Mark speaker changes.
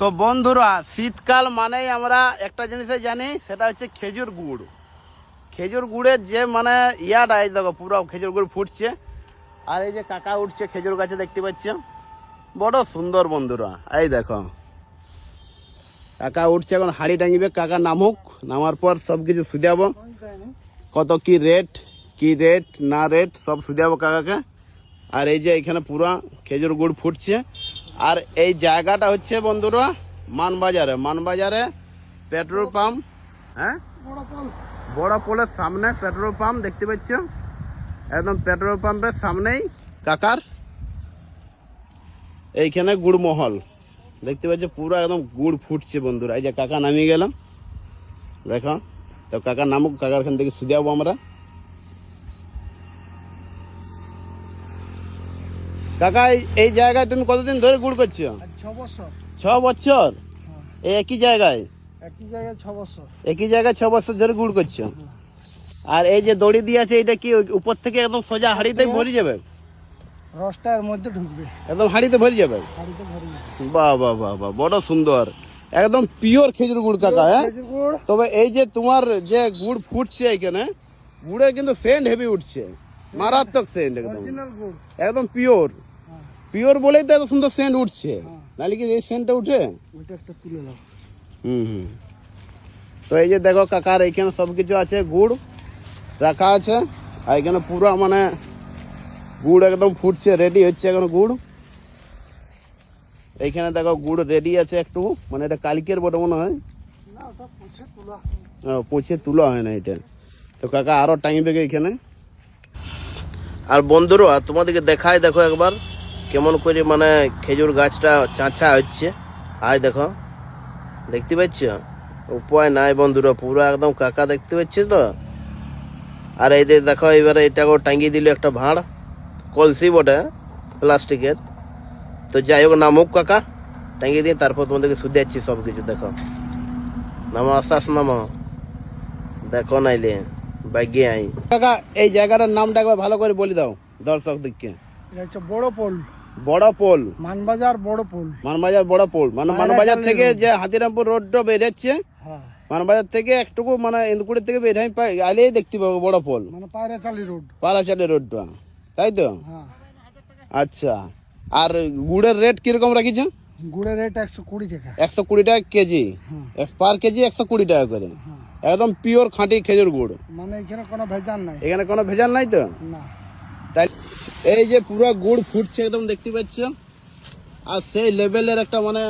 Speaker 1: তো বন্ধুরা, শীতকাল মানেই আমরা একটা জিনিসই জানি, সেটা হচ্ছে খেজুর গুড়। খেজুর গুড়ের যে মানে ইয়াটা, এই দেখো পুরো খেজুর গুড় ফুটছে। আর এই যে কাকা উঠছে খেজুর গাছে, দেখতে পাচ্ছ, বড় সুন্দর বন্ধুরা। এই দেখো কাকা উঠছে, এখন হাড়ি টাঙিবে। কাকা নামুক, নামার পর সব কিছু শুধাবো, কত কি রেট না রেট সব শুধাবো কাকাকে। আর এই যে এখানে পুরা খেজুর গুড় ফুটছে। আর এই জায়গাটা হচ্ছে বন্ধুরা মানবাজারে পেট্রোল পাম্প। হ্যাঁ, বড় পোলের সামনে পেট্রোল পাম্প দেখতে পাচ্ছ। একদম পেট্রোল পাম্পের সামনেই কাকার এইখানে গুড় মহল দেখতে পাচ্ছ, পুরো একদম গুড় ফুটছে বন্ধুরা। এই যে কাকা নামিয়ে গেল, দেখো। তো কাকা নামুক, কাকার খান থেকে শুধু যাবো আমরা। কাকা, এই জায়গায় তুমি কতদিন ধরে গুড় করছো?
Speaker 2: 6 বছর।
Speaker 1: 6 বছর? এই একই জায়গায়
Speaker 2: 6 বছর।
Speaker 1: একই জায়গায় 6 বছর ধরে গুড় করছো। আর এই যে দড়ি দিয়ে আছে, এটা কি উপর থেকে একদম সোজা হাঁড়িতে ভরে যাবে?
Speaker 2: রসটার মধ্যে ঢুকবে,
Speaker 1: একদম হাঁড়িতে ভরে যাবে। বাহ বাহ বাহ বাহ, বড় সুন্দর, একদম পিওর খেজুর গুড় কাকা। হ্যাঁ, তবে এই যে তোমার যে গুড় ফুটছে এখানে, গুড়ের কিন্তু সেন্ট হেভি উঠছে, মারাত্মক সেন্ট, একদম পিওর বলেই তো এত সুন্দর সেন্ট উঠছে। নাহলে কি এই সেন্টটা উঠে? তো এই যে দেখো কাকার এইখানে সবকিছু আছে, গুড় রাখা আছে। আর এখানে পুরো মানে গুড় একদম ফুটছে, রেডি হচ্ছে এখন গুড়। এইখানে দেখো গুড় রেডি আছে একটু, মানে এটা কালকের বটে মনে হয়, পচে তুলা হয় না এটা। তো কাকা আরো টাইমবে এখানে। আর বন্ধুরা তোমাদেরকে দেখায়, দেখো একবার কেমন করে মানে খেজুর গাছটা চাঁচা হচ্ছে। আয় দেখো, দেখতে পাচ্ছ, উপায় নাই বন্ধুরা, পুরো একদম কাকা দেখতে পাচ্ছি তো। আর এই যে দেখো এবারে এটাকেও টাঙ্গিয়ে দিল একটা ভাঁড়, কলসি বটে প্লাস্টিকের। তো যাই হোক, নামুক কাকা, টাঙ্গিয়ে দিয়ে তারপর তোমাদেরকে শুধু যাচ্ছি সব কিছু। দেখো, নামো, আস্তে আস্তে নামো, দেখো নাইলে বাইকে আই। কাকা, এই জায়গাটার নামটা একবার ভালো করে বলে দাও দর্শক দিককে।
Speaker 2: এটা হচ্ছে বড় পোল।
Speaker 1: বড় পোল,
Speaker 2: মানবাজার বড় পোল।
Speaker 1: মানবাজার বড় পোল, মানে মানবাজার থেকে যে হাতিরামপুর রোডটা বেরোচ্ছে, মানবাজার থেকে একটুকু মানে ইন্দুকুড়ি থেকে বেরোই আলেই দেখতে পাবো বড় পোল,
Speaker 2: মানে
Speaker 1: পায়রাচালি রোডটা, তাই তো? আচ্ছা। আর গুড়ের রেট কিরকম রাখিছ?
Speaker 2: গুড়ের রেট 120 টাকা।
Speaker 1: 120 টাকা কেজি, পার কেজি 120 টাকা করে। একদম পিওর খাঁটি খেজুর গুড়,
Speaker 2: মানে এখানে কোনো ভেজাল নাই।
Speaker 1: এখানে কোনো ভেজাল নাই তো?
Speaker 2: না।
Speaker 1: তাই এই যে পুরো গুড় ফুটছে একদম দেখতে পাচ্ছ। আর সেই লেভেলের একটা মানে